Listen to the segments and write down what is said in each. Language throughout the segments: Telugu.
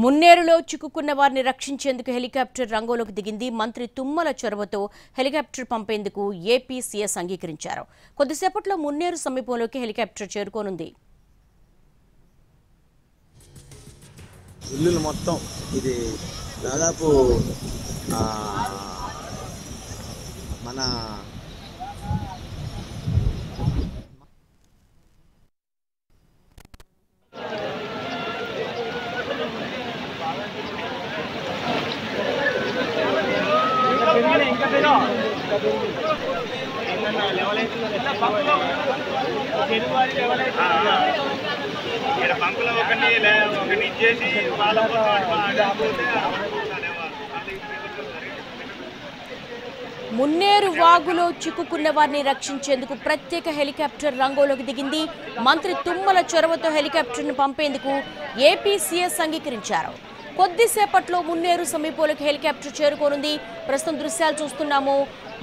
మున్నేరులో చిక్కుకున్న వారిని రక్షించేందుకు హెలికాప్టర్ రంగంలోకి దిగింది. మంత్రి తుమ్మల చొరవతో హెలికాప్టర్ పంపేందుకు ఏపీ సీఎస్ అంగీకరించారు. కొద్దిసేపట్లో మున్నేరు సమీపంలోకి హెలికాప్టర్ చేరుకోనుంది. ఇల్లు మొత్తం ఇది దాదాపు మన మున్నేరు వాగులో చిక్కుకున్న వారిని రక్షించేందుకు ప్రత్యేక హెలికాప్టర్ రంగంలోకి దిగింది. మంత్రి తుమ్మల చొరవతో హెలికాప్టర్ను పంపేందుకు ఏపీ సీఎస్ అంగీకరించారు. కొద్దిసేపట్లో మున్నేరు సమీపంలోకి హెలికాప్టర్ చేరుకోనుంది. ప్రస్తుతం దృశ్యాలు చూస్తున్నాము.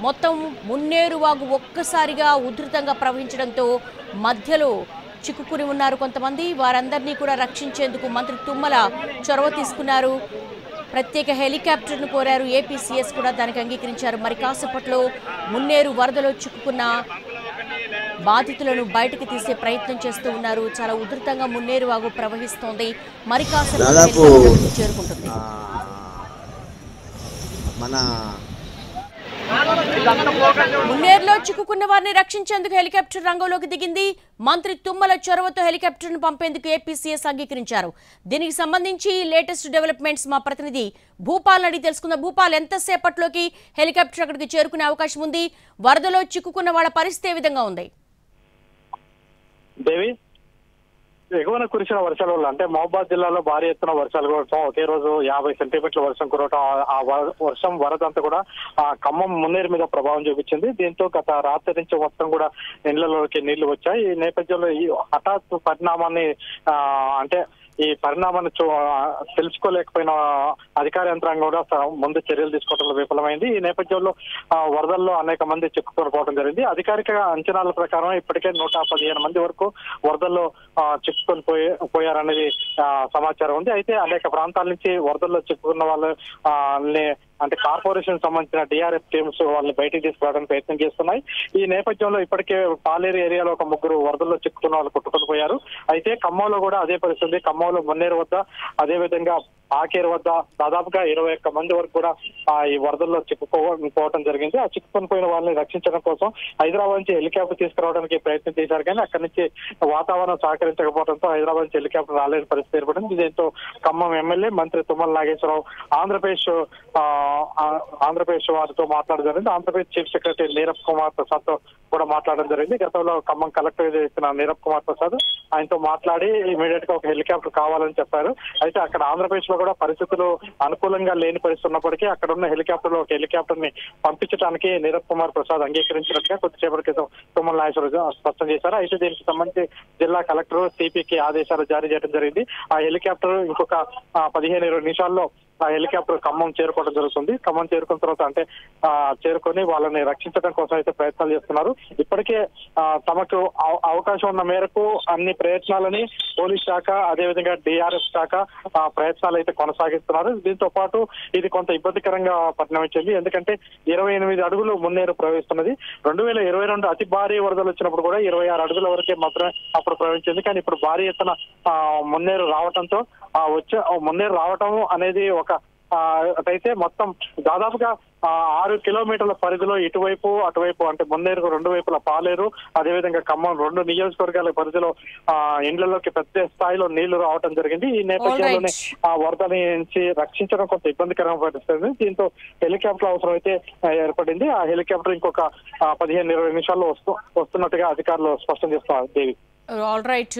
మొత్తం మున్నేరు వాగు ఒక్కసారిగా ఉధృతంగా ప్రవహించడంతో మధ్యలో చిక్కుకుని ఉన్నారు కొంతమంది. వారందరినీ కూడా రక్షించేందుకు మంత్రి తుమ్మల చొరవ తీసుకున్నారు. ప్రత్యేక హెలికాప్టర్ను కోరారు. ఏపీ సీఎస్ కూడా దానికి అంగీకరించారు. మరి కాసేపట్లో మున్నేరు వరదలో చిక్కుకున్న బాధితులను బయటకు తీసే ప్రయత్నం చేస్తూ ఉన్నారు. చాలా ఉధృతంగా మున్నేరు వాగు ప్రవహిస్తోంది. మరి కాసేపట్లో చేరుకుంటుంది. మున్నేరులో చిక్కుకున్న వారిని రక్షించేందుకు హెలికాప్టర్ రంగంలోకి దిగింది. మంత్రి తుమ్మల చొరవతో హెలికాప్టర్ ను పంపేందుకు ఏపీ సీఎస్ అంగీకరించారు. దీనికి సంబంధించి లేటెస్ట్ డెవలప్మెంట్స్ మా ప్రతినిధి భూపాల్ అడిగి తెలుసుకుందాం. భూపాల్, ఎంతసేపట్లోకి హెలికాప్టర్ అక్కడికి చేరుకునే అవకాశం ఉంది? వరదలో చిక్కుకున్న వాళ్ళ పరిస్థితి ఏ విధంగా ఉంది? దేవి, ఎగువన కురిసిన వర్షాల వల్ల అంటే మహబూబాద్ జిల్లాలో భారీ ఎత్తున వర్షాలు కురవటం, ఒకే రోజు 50 సెంటీమీటర్ల వర్షం కురవటం, ఆ వర్షం వరదంతా కూడా ఆ ఖమ్మం మున్నేరు మీద ప్రభావం చూపించింది. దీంతో గత రాత్రి నుంచి మొత్తం కూడా ఇళ్లలోకి నీళ్లు వచ్చాయి. ఈ నేపథ్యంలో ఈ హఠాత్ పరిణామాన్ని అంటే ఈ పరిణామాన్ని తెలుసుకోలేకపోయిన అధికార యంత్రాంగం కూడా ముందు చర్యలు తీసుకోవడంలో విఫలమైంది. ఈ నేపథ్యంలో వరదల్లో అనేక మంది చిక్కుకొని జరిగింది. అధికారిక అంచనాల ప్రకారం ఇప్పటికే 115 మంది వరకు వరదల్లో చిక్కుకొని పోయారనేది సమాచారం ఉంది. అయితే అనేక ప్రాంతాల నుంచి వరదల్లో చిక్కుకున్న వాళ్ళని అంటే కార్పొరేషన్ సంబంధించిన డిఆర్ఎఫ్ టీమ్స్ వాళ్ళని బయటికి తీసుకురావడానికి ప్రయత్నం చేస్తున్నాయి. ఈ నేపథ్యంలో ఇప్పటికే పాలేరు ఏరియాలో ఒక 3 వరదల్లో చిక్కుతున్న వాళ్ళు కొట్టుకొని పోయారు. అయితే ఖమ్మంలో కూడా అదే పరిస్థితి. ఖమ్మంలో మున్నేరు వద్ద, అదేవిధంగా ఆకేరు వద్ద దాదాపుగా 21 మంది వరకు కూడా ఈ వరదల్లో చిక్కుకోవడం జరిగింది. ఆ చిక్కుకొని పోయిన వాళ్ళని రక్షించడం కోసం హైదరాబాద్ నుంచి హెలికాప్టర్ తీసుకురావడానికి ప్రయత్నం చేశారు. కానీ అక్కడి నుంచి వాతావరణం సహకరించకపోవడంతో హైదరాబాద్ నుంచి హెలికాప్టర్ రాలేని పరిస్థితి ఏర్పడింది. దీంతో ఖమ్మం ఎమ్మెల్యే మంత్రి తుమ్మల నాగేశ్వరరావు ఆంధ్రప్రదేశ్ వారితో మాట్లాడడం జరిగింది. ఆంధ్రప్రదేశ్ చీఫ్ సెక్రటరీ నీరబ్ కుమార్ ప్రసాద్ తో కూడా మాట్లాడడం జరిగింది. గతంలో ఖమ్మం కలెక్టర్ చేసిన నీరబ్ కుమార్ ప్రసాద్ ఆయనతో మాట్లాడి ఇమీడియట్ గా ఒక హెలికాప్టర్ కావాలని చెప్పారు. అయితే అక్కడ ఆంధ్రప్రదేశ్ లో కూడా పరిస్థితులు అనుకూలంగా లేని పరిస్థితి ఉన్నప్పటికీ అక్కడ ఉన్న హెలికాప్టర్ లో ఒక హెలికాప్టర్ ని పంపించడానికి నీరబ్ కుమార్ ప్రసాద్ అంగీకరించినట్టుగా కొద్దిసేపటి క్రితం తుమ్మల నాగేశ్వరరావు స్పష్టం చేశారు. అయితే దీనికి సంబంధించి జిల్లా కలెక్టర్ సిపికి ఆదేశాలు జారీ చేయడం జరిగింది. ఆ హెలికాప్టర్ ఇంకొక 15-20 నిమిషాల్లో ఆ హెలికాప్టర్ ఖమ్మం చేరుకోవడం జరుగుతుంది. ఖమ్మం చేరుకున్న తర్వాత అంటే చేరుకొని వాళ్ళని రక్షించడం కోసం అయితే ప్రయత్నాలు చేస్తున్నారు. ఇప్పటికే తమకు అవకాశం ఉన్న మేరకు అన్ని ప్రయత్నాలని పోలీస్ శాఖ, అదేవిధంగా డిఆర్ఎఫ్ శాఖ ప్రయత్నాలు అయితే కొనసాగిస్తున్నారు. దీంతో పాటు ఇది కొంత ఇబ్బందికరంగా పరిణమించింది. ఎందుకంటే 28 అడుగులు మున్నేరు ప్రవహిస్తున్నది. 2022 అతి భారీ వరదలు వచ్చినప్పుడు కూడా 26 అడుగుల వరకే మాత్రమే అప్పుడు ప్రవహించింది. కానీ ఇప్పుడు భారీ ఎత్తున మున్నేరు రావడంతో మున్నేరు రావటం అనేది అయితే మొత్తం దాదాపుగా 6 కిలోమీటర్ల పరిధిలో ఇటువైపు అటువైపు అంటే మున్నేరుకు 2 వైపుల పాలేరు, అదేవిధంగా ఖమ్మం 2 నియోజకవర్గాల పరిధిలో ఇండ్లలోకి పెద్ద స్థాయిలో నీళ్లు రావడం జరిగింది. ఈ నేపథ్యంలోనే ఆ వరద నుంచి రక్షించడం కొంత ఇబ్బందికరంగా పరిస్థితుంది. దీంతో హెలికాప్టర్ అవసరం అయితే ఏర్పడింది. ఆ హెలికాప్టర్ ఇంకొక 15-20 నిమిషాల్లో వస్తున్నట్టుగా అధికారులు స్పష్టం చేస్తున్నారు. దేవి, ఆల్ రైట్.